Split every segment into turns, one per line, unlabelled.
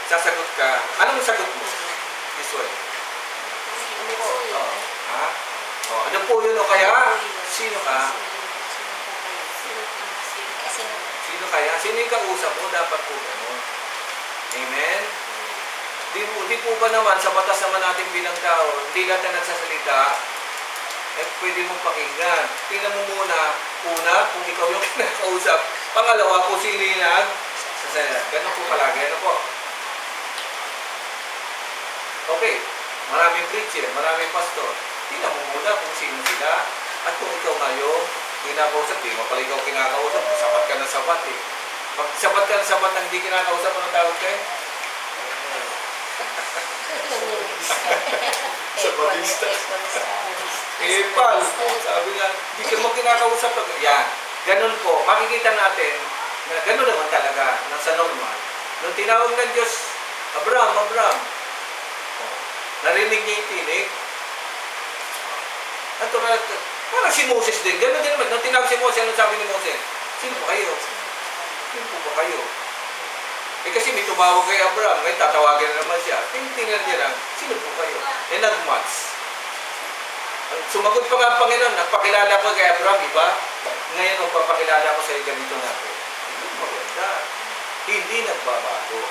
sasagot ka. Anong sagot mo? This one. Oh. Ha? Oh, ano po yun o kaya? Sino ka? Sino kaya? Sino yung kausap mo? Dapat po gano'n. Amen? Di po ba naman, sa batas naman natin bilang tao, hindi lahat na nagsasalita, eh pwede mong pakinggan. Tingnan mo muna, una, kung ikaw yung kinakausap. Pangalawa, kung sino yung nagsasalita. Ganun po palagi. Ano po? Okay. Maraming preacher, maraming pastor. Tingnan mo muna kung sino sila. At kung ikaw ngayon, kinakausap, di mo pala ikaw kinakausap, sapat ka na sapat eh. Pag sapat ka na sapat ang hindi kinakausap, anong tawag kayo? Sabatista. Epal. Sabi nga, hindi ka mo kinakausap. Yan. Ganun po. Makikita natin na ganun naman talaga nasa normal. Nung tinawag ng Diyos, Abraham. Narinig niya yung tinig. Natural. Parang si Moses din. Ganun din naman. Nung tinawag si Moses, anong sabi ni Moses? Sino po kayo? Sino po ba kayo? Eh kasi may tumawag kay Abraham, may tatawagin na naman siya. Tingnan niya lang, sino po kayo? Eh nag-match. Sumagot pa nga ang Panginoon, nagpakilala ko kay Abraham, iba? Ngayon, magpapakilala ko sa iyo ganito natin. Maganda. Hindi nagbabago.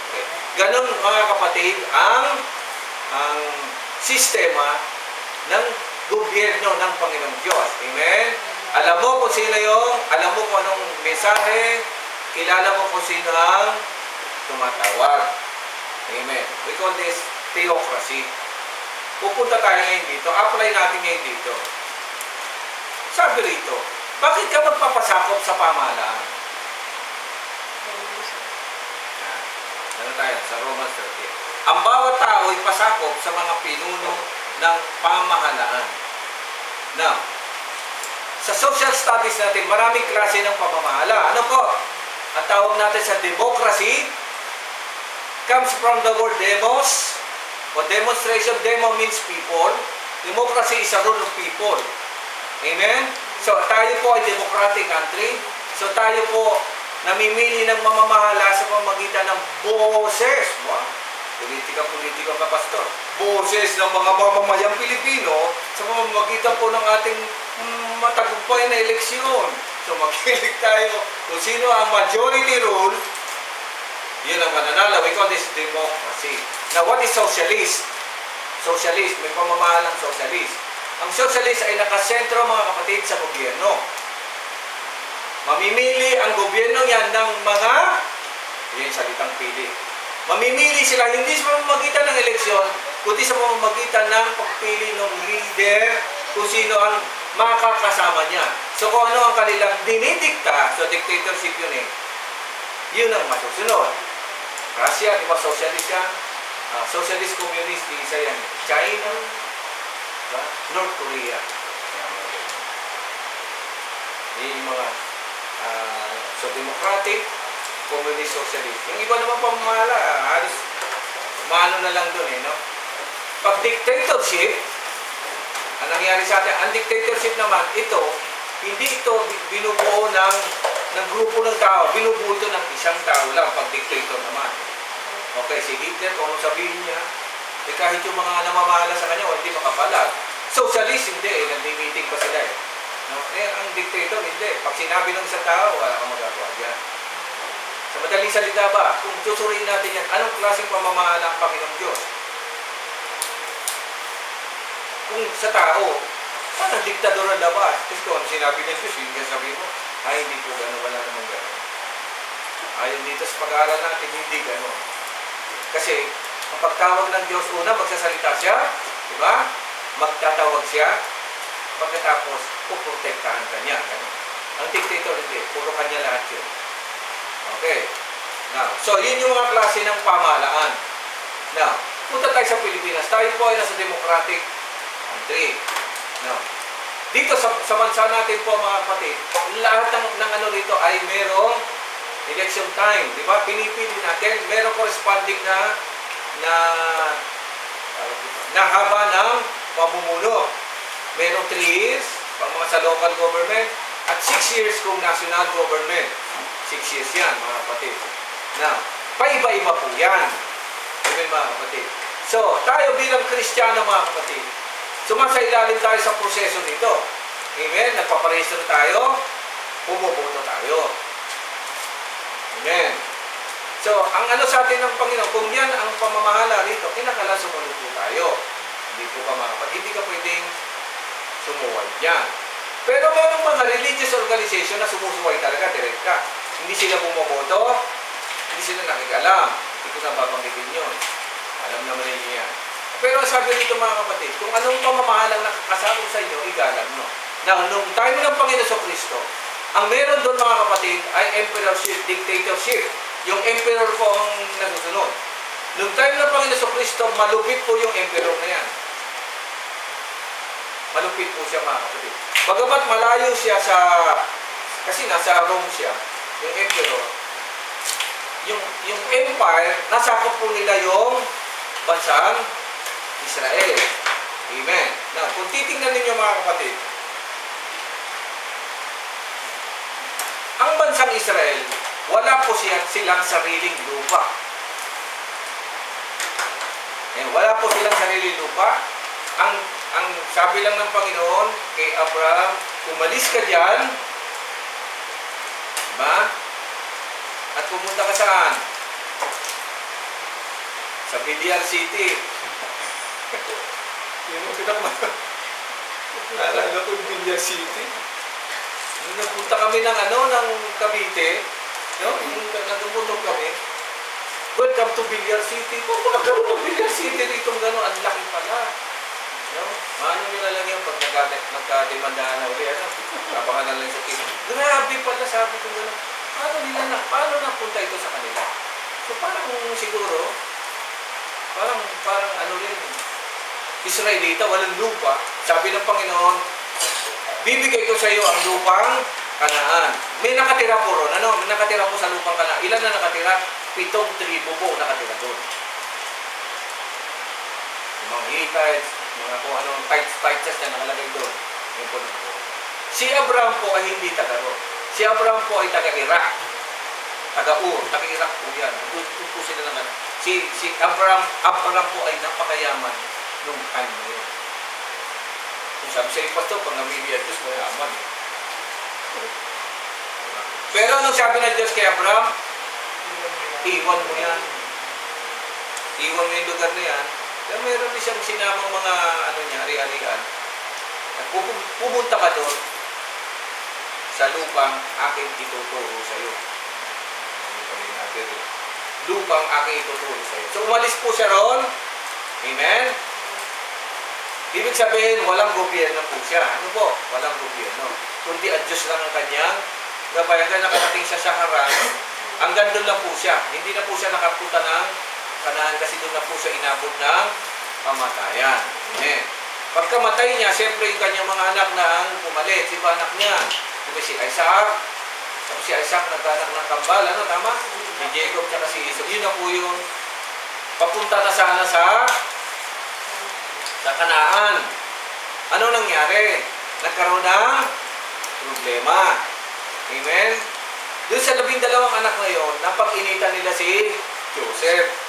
Okay. Ganon mga kapatid, ang sistema ng gobyerno ng Panginoong Diyos. Amen? Alam mo kung sino yung, alam mo kung anong mensahe, kilala mo kung sino ang tumatawag. Amen. We call this theocracy. Pupunta tayo ngayon dito. Apply natin ngayon dito. Sabi rito, bakit ka magpapasakop sa pamahalaan? Ano tayo? Sa Romans 13. Ang bawat tao ay pasakop sa mga pinuno ng pamahalaan. Now, sa social studies natin, maraming klase ng pamamahala. Ano po? Ang tawag natin sa democracy comes from the word demos o demonstration. Demo means people. Democracy is a rule of people. Amen? So, tayo po ay democratic country. So, tayo po namimili ng mamamahala sa pamamagitan ng boses. Wow. Politika ka, pastor. Boses ng mga mamamayang Pilipino sa pamamagitan po ng ating matagumpay na eleksyon. So, makilig tayo kung sino ang majority rule, yun ang mananalo. We call this democracy. Now, what is socialist? Socialist, may pamamahalang socialist. Ang socialist ay nakasentro, mga kapatid, sa gobyerno. Mamimili ang gobyerno yan ng mga, yun salitang pili. Mamimili sila hindi sa pamamagitan ng eleksyon, kundi sa pamamagitan ng pagpili ng leader kung sino ang makakasama niya. So kung ano ang kanilang dinidikta, so dictatorship yun eh, yun ang masusunod. Russia, di ba socialist yan? Socialist communist, isa yan. China, diba? North Korea. Yung mga so democratic, communist, socialist. Yung iba naman pamamahala, halos maano na lang dun eh, no? Pag dictatorship, ang nangyari sa atin, ang dictatorship naman, ito, hindi ito binubuo ng grupo ng tao, binubuo ito ng isang tao lang, pag dictator naman. Okay, si Hitler, kung anong sabihin niya, eh kahit yung mga namamahala sa kanya, hindi makapalag. Socialist, hindi eh, nag-meeting pa sila eh. No? Eh, ang dictator, hindi. Pag sinabi ng isang tao, wala kang magagawa dyan. Sa madaling salita ba, kung susuriin natin yan, anong klaseng pamamahala ang Panginoong Diyos? Kung sa tao, parang diktador ang labas. Kasi kung sinabi ng Diyos, yung sabi mo, ay hindi po gano'n, wala namang gano'n. Ayon dito sa pag-aaral natin, hindi gano'n. Kasi, ang pagtawag ng Diyos, una, magsasalita siya, di ba? Magtatawag siya, pagkatapos, puprotektahan ka niya. Gano'n. Ang dictator, hindi. Puro kanya lahat yun. Okay. Now, so, yun yung mga klase ng pamahalaan. Now, punta tayo sa Pilipinas. Tayo po ay nasa democratic country. Now, dito sa bansa natin po, mga kapatid, lahat ng ano dito ay merong election time. Di ba? Pinipili natin. Merong corresponding na haba ng pamumuno. Merong 3 years pang mga sa local government at 6 years kung national government. 6 years yan, mga kapatid. Now, Paiba-iba po yan. Amen, mga kapatid. So, tayo bilang Kristiyano, mga kapatid, sumasailalim tayo sa proseso nito. Amen? Nagpaparehistro tayo, pumuboto tayo. Amen. So, ang ano sa atin ng Panginoon, kung yan ang pamamahala rito, kinakala sumunod po tayo. Hindi po ka, mga kapatid, hindi ka pwedeng sumuway dyan. Pero mayroong mga religious organization na sumusuway talaga, direkta. Hindi sila bumoboto, hindi sila nakikialam. Hindi ko na babanggitin yun. Alam naman ninyo yan. Pero sabi dito, mga kapatid, kung anong pamamahalang nakakasama sa inyo, igalan mo. Now, nung time ng Panginoon Kristo, ang meron doon, mga kapatid, ay emperorship, dictatorship. Yung emperor po ang nasusunod. Nung time ng Panginoon Kristo, malupit po yung emperor na yan. Malupit po siya, mga kapatid. Bagamat malayo siya sa, kasi nasa Rome siya, yung emperor, yung empire, nasakop po nila yung bansang Israel. Amen. Now, kung titingnan ninyo, mga kapatid, ang bansang Israel, wala po silang sariling lupa. Wala po silang sariling lupa. Ang sabi lang ng Panginoon kay Abraham, umalis ka dyan, diba? At pumunta ka saan? Sa Biliar City. Yun ang naalala ko yung Biliar City. Nung nagpunta kami ng Cavite, no? Yung nagpupunong kami, welcome to Biliar City. Kung magkaroon ng Biliar City dito, gano'n, ang laki pala. No? Maano nyo na lang yung pag nagka-demandahan na uli, kapakan na lang sa team. Grabe pala, sabi ko gano'n. Paano napunta ito sa kanila? So parang siguro, parang ano rin, Israelita, walang lupa. Sabi ng Panginoon, bibigay ko sa iyo ang lupang Kanaan. May nakatira po ron. May nakatira po sa lupang Kanaan. Ilan na nakatira? 7 tribo po nakatira doon. Mga Hittites, mga kung anong Tites na nakalagay doon. Si Abraham po ay hindi taga ron. Si Abraham po ay taga-Iraq. Taga-Ur. Taga-Iraq po yan. Doon po sila naman. Si Abraham po ay napakayaman nung time na yun. Kung sabi sa pastor, pag namili at Diyos, mayaman. Pero anong sabi ng Diyos kay Abraham? Iwan mo yan. Iwan mo yung lugar na yan. Pero meron din siyang sinamang mga ari-arian. At pumunta ka doon sa lupang aking ituturo sa iyo. Lupang aking ituturo sa iyo. So umalis po siya roon. Amen? Ibig sabihin, walang gobyerno po siya. Ano po? Walang gobyerno. Kundi ang Diyos lang ang kanyang gabay. Hanggang nakarating siya sa Haran, hanggang doon lang po siya. Hindi na po siya nakapunta ng Kanaan kasi doon na po siya inabot ng kamatayan. Amen. Pagkamatay niya, siyempre yung kanyang mga anak na ang pumalit. Si anak niya. Diba si Isaac? Tapos si Isaac nagkanak ng kambal. Ano, tama? Si Jacob at si Esau. Yun na po yung papunta na sana sa Kanaan. Ano nangyari? Nagkaroon ng problema. Amen? Doon sa 12 anak na yun, napag-initan nila si Joseph.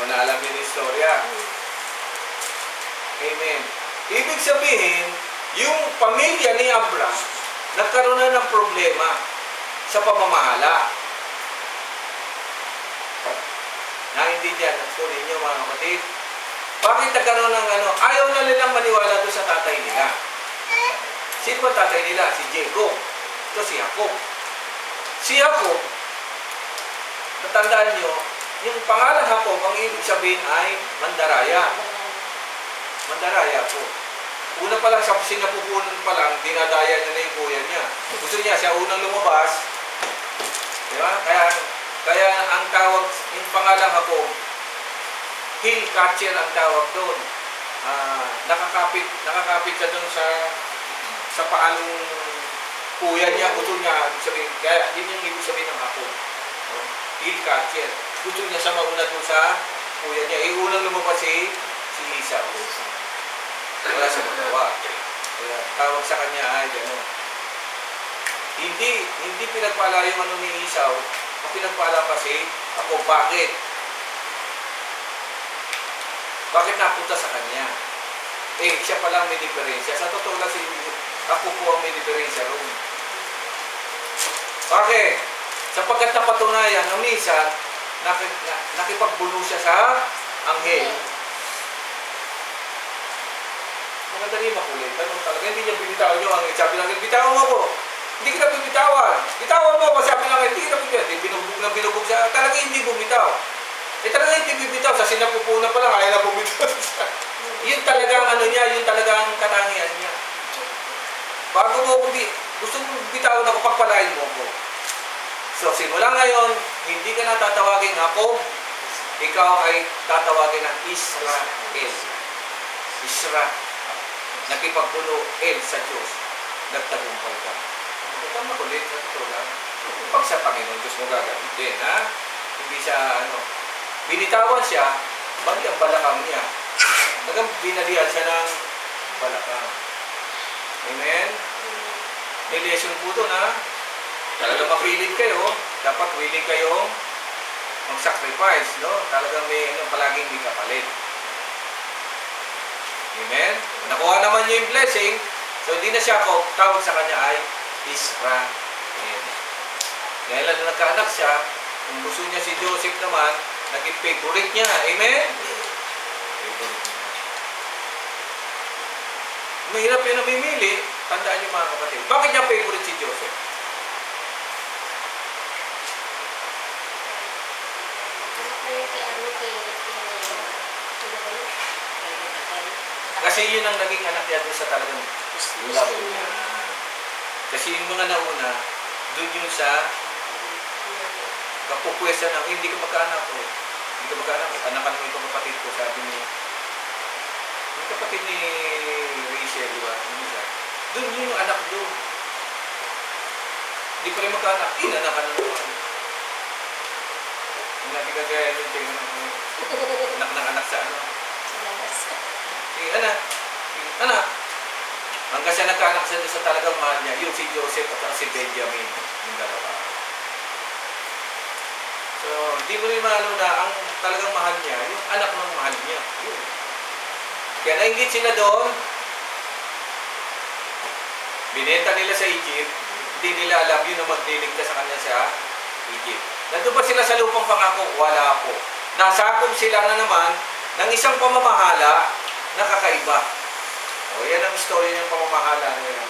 Naalam niyo yung istorya. Amen. Ibig sabihin, yung pamilya ni Abraham, nagkaroon na ng problema sa pamamahala. Naintindihan po ninyo, mga kapatid? Bakit nagkaroon ng ayaw na nilang maniwala doon sa tatay nila. Sino ba tatay nila? Si Jacob. Ito si Jacob. Si Jacob, natandaan nyo, yung pangalan Jacob, ang ibig sabihin ay mandaraya. Mandaraya po. Una pa lang, sa sinapupunan pa lang, dinadaya niya na yung kuya niya. Gusto niya, siya unang lumabas. Diba? Kaya ang tawag, yung pangalan Jacob, hill catcher ang tawag doon. Nakakapit ka doon sa paanong kuya niya, gusto niya, sabihin, kaya yun yung ibig sabihin ng Jacob. Hill catcher. Gusto niya sa mauna doon sa kuya niya. Unang lumabas si Esau. Wala siya magawa. Kaya tawag sa kanya ay gano'n. Hindi pinagpala yung ni Esau Ang pinagpala kasi ako, bakit? Bakit napunta sa kanya? Siya palang may diferensya. Sa totoo lang, ako po ang may diferensya roon. Bakit? Sapagkat napatunayan, nung minsan, nakipagbuno siya sa anghel. Magandali makulit. Ganun talaga. Hindi niya binitawan yung anghel. Sabi ng anghel, bitawan mo ako. Hindi kita bibitawan. Bitawan mo ako. Sabi ng anghel, hindi kita bibitawan. Binugbog siya. Talaga hindi bumitaw. Talaga hindi bibitaw. Sa sinapupunan pa lang, ayaw na bumitaw. Yun talaga ang ano niya. Yun talaga ang katangian niya. Bago mo ako, gusto mo bitawan ako, pagpalain mo ako. So, simula ngayon, hindi ka na tatawagin ako, ikaw ay tatawagin ng Israel. Israel. Nakipagbuno sa Diyos. Nagtagumpay ka. Hindi ka makulit. Pag sa Panginoon, Diyos mo gagamitin, ha? Hindi siya, binitawan siya, bali ang balakang niya. Talagang binalihan siya ng balakang. Amen? May lesson po doon, ha? Talagang mapilit kayo, dapat willing kayong mag-sacrifice, no? Talagang palaging may kapalit. Amen? Nakuha naman niyo yung blessing, so hindi na siya ako, tawag sa kanya ay Israel. Dahil na nagkaanak siya, kung gusto niya si Joseph naman, naging favorite niya. Amen? Favorite niya. Mahirap yun na mamimili, tandaan niyo mga kapatid. Bakit niya favorite si Joseph? Kasi yun ang naging anak niya doon sa talagang love niya. Kasi yung mga nauna, doon yun sa kapupwesa ng hindi ka magkaanak ko. Hindi ka magkaanak ko. Anakan mo itong kapatid ko, sabi niya. Yung kapatid ni Rachel, di ba? Doon yun yung anak doon. Hindi pa rin magkaanak. Inanakan na naman. Yung natin kagaya nun, anak ng anak sa ano. Anak. Hanggang siya nagkaanak siya sa talagang mahal niya, yung si Joseph at si Benjamin, yung dalawa. So, hindi mo rin maano na ang talagang mahal niya, yung anak ng mahal niya. Yun. Kaya nainggit sila doon, binenta nila sa Egypt, hindi nila alam yun na magliligtas sa kanya sa Egypt. Nandun ba sila sa lupang pangako? Wala po. Nasakop sila na naman ng isang pamamahala na kakaiba. O, yan ang story ng pamamahala nila.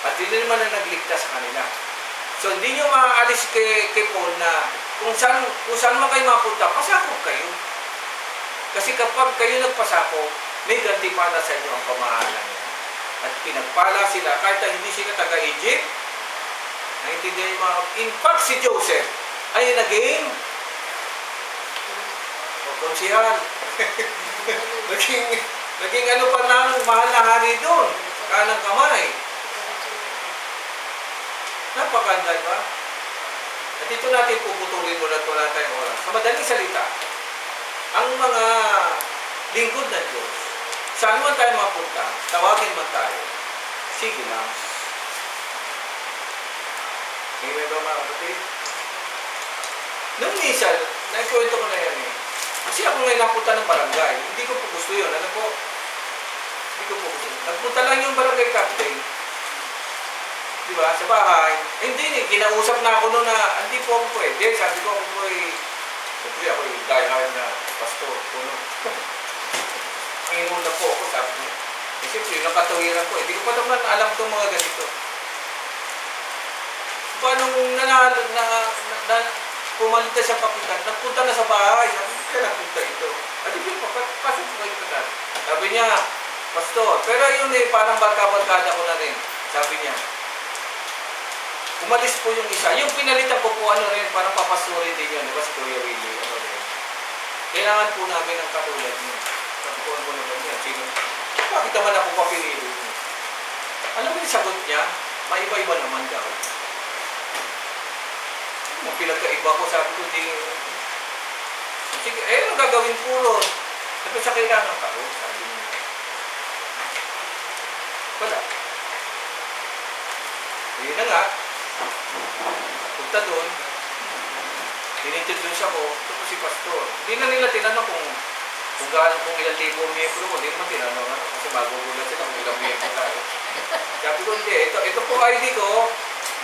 At hindi naman na nagligtas sa kanila. So, hindi nyo maaalis kay Paul na kung saan man kayo mapunta, pasakop kayo. Kasi kapag kayo nagpasakop, may gantimpala sa inyo ang pamahala niya. At pinagpala sila, kahit na hindi sila taga-Egypt, naintindihan yung mga... In fact, si Joseph ay naging konsihal. naging ano pa lang, mahal na hari doon. Kanang kamay. Napakanda ba? At dito natin puputulin muna at wala tayong oras. Sa madaling salita, ang mga lingkod ng Diyos, saan man tayo mapunta, tawagin man tayo, sige lang. Ngayon ba mga kapatid? Nung minsan, naikwento ko na yan eh. Kasi ako ngayon napunta ng barangay. Hindi ko po gusto yun. Ano po? Hindi ko po gusto. Nagpunta lang yung barangay captain. Diba? Sa bahay. Hindi, kinausap na ako noon na hindi po ako pwede. Sabi ko ako po siyempre ako die hard na pastor. Ngayon na po ako. Sabi ko. Siyempre, yung nakatawiran ko. Hindi ko pa naman alam itong mga ganito. Paano pumalita siyang kapitan, nagpunta na sa bahay. Sabi niya, kaya nagpunta ito. At yun, pasok ko kayo kapitan. Sabi niya, pastor, pero yun parang barka-barkada ko na rin. Sabi niya, umalis po yung isa. Yung pinalitan ko po, parang papastorin din yun. Diba si Kuya Willie, kailangan po namin ng katulad niyo. Sabi ko, ano naman yan? Sino? Bakit naman ako papinili niyo? Alam mo yung sagot niya, maiba-iba naman daw. Ang pinagkaiba ko, sabi ko, sige, ano gagawin ko ron? Sabi sa kailangan ka, sabi niya. Wala. Yun na nga, punta doon, inintroduce ako, ito po si Pastor. Hindi na nila tinanong kung gaano, kung ilang libo miyembro ko, hindi naman tinanong, ano, kasi magugulat sila kung ilang miyembro tayo. Sabi ko, hindi, ito po ID ko,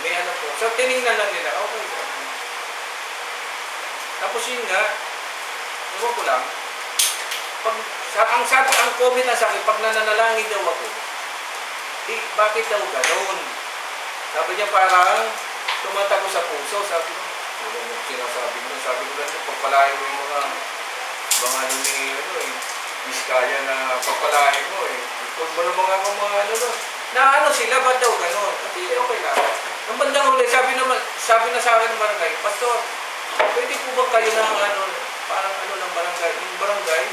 may ano po. So, tinignan lang nila, okay. Tapos yun nga, ewan ko lang, ang comment na sa akin, pag nananalangin daw ako, bakit daw gano'n? Sabi niya parang tumatago sa puso. Sabi ko, wala mo sinasabi mo. Sabi ko lang, pagpalain mo yung mga ano ni, Biskaya na pagpalain mo eh. Kung mo na mga ano, na ano sila, ba't daw gano'n? At okay lang. Ang bandang huli, sabi na sa akin ng barangay, Pastor, pwede po ba kayo ng ano, parang ano ng barangay, yung barangay,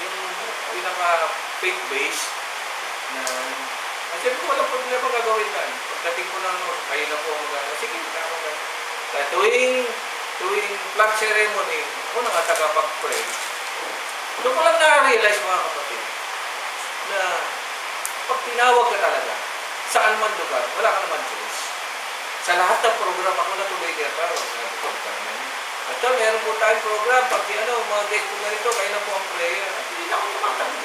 yung pinaka-faith base, na, kasi ko walang problema gagawin na. Pagdating ko na, kayo na po mag-ano, sige, tama ka. Kaya tuwing flag ceremony, ako na nga tagapag-pray, doon ko lang na-realize mga kapatid, na pag tinawag ka talaga, saan man lugar, wala ka naman choice. Sa lahat ng program, ako na tuloy kaya tawag. At meron po tayong program, pag mga guest po na rito, kayo na po ang prayer. At hindi na ako tumatawag.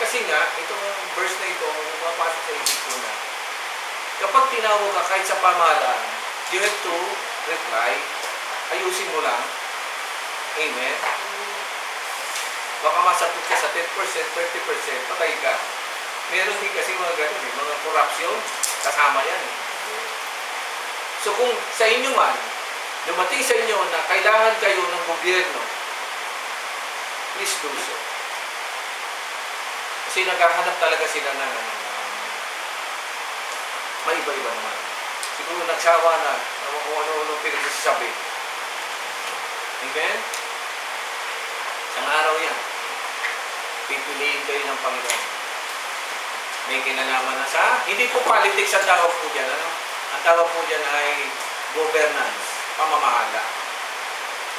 Kasi nga, itong verse na ito, mapasok sa isip ko na, kapag tinawag ka kahit sa pamahalaan, you have to reply, ayusin mo lang. Amen? Baka masapit ka sa 10%, 30%, patay ka. Meron din kasi mga ganun, mga corruption, kasama yan. So kung sa inyo man, dumating sa inyo na kailangan kayo ng gobyerno, please do so. Kasi naghahanap talaga sila na maiba-iba naman. Siguro nagsawa na kung ano-ano pinagsasabi. Amen? Isang araw yan. Pipiliin kayo ng Panginoon. May kinalaman na sa, hindi po politics ang tawag po dyan. Ano? Ang tawag po dyan ay governance, pamamahala.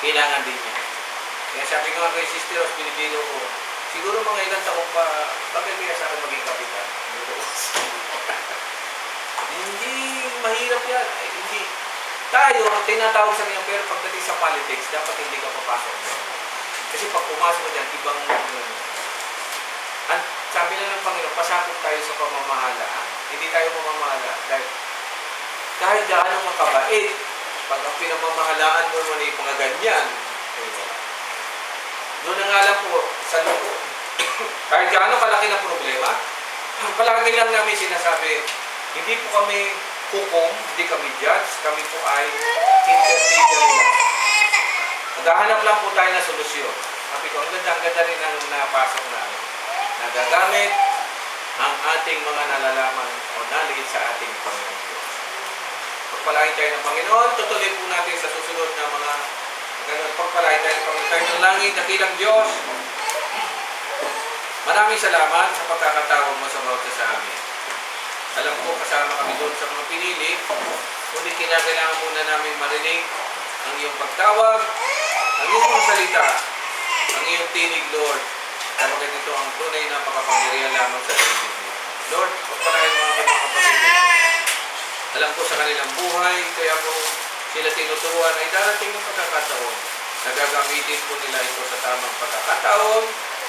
Kailangan din yan. Kaya sabi ko nga kay Sister Rose, binibiro ko, siguro mga ilang taong pa, bakit kaya sa akin maging kapitan? Hindi mahirap yan. Ay, hindi. Tayo, tinatawag sa ngayon, pero pagdating sa politics, dapat hindi ka papasok. Kasi pag pumasok mo dyan, ibang sabi na ng Panginoon, pasakot tayo sa pamamahala. Hindi tayo mamamahala. Dahil kahit gaano makabait, pag ang pinamamahalaan mo naman yung mga ganyan, doon na nga lang po, sa loob, kahit gaano kalaki ng problema, palagi lang namin sinasabi, hindi po kami hukom, hindi kami judge, kami po ay intermediary lang. Naghahanap lang po tayo ng solusyon. Sabi ko, ang ganda rin ang napasok namin. Nagagamit ang ating mga nalalaman o knowledge sa ating Panginoon Diyos. Pagpalain tayo ng Panginoon, tutuloy po natin sa susunod na mga ganun. Pagpalain tayo ng Panginoon tayo ng langit, dakilang Diyos. Maraming salamat sa pagkakatawag mo sa bawat sa amin. Alam ko, kasama kami doon sa mga pinili, kundi kinakailangan muna namin marinig ang iyong pagtawag, ang iyong mga salita, ang iyong tinig, Lord. Kapag ito ang tunay na makapangyarihan lamang sa daigdig mo. Lord, pagpalain mga kapatid. Alam ko sa kanilang buhay, kaya mo sila tinuturuan ay darating ng pagkakataon. Nagagamitin po nila ito sa tamang pagkakataon,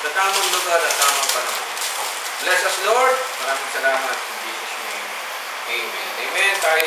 sa tamang lugar at tamang panahon. Bless us, Lord. Maraming salamat. In Jesus' name. Amen. Amen. Tayo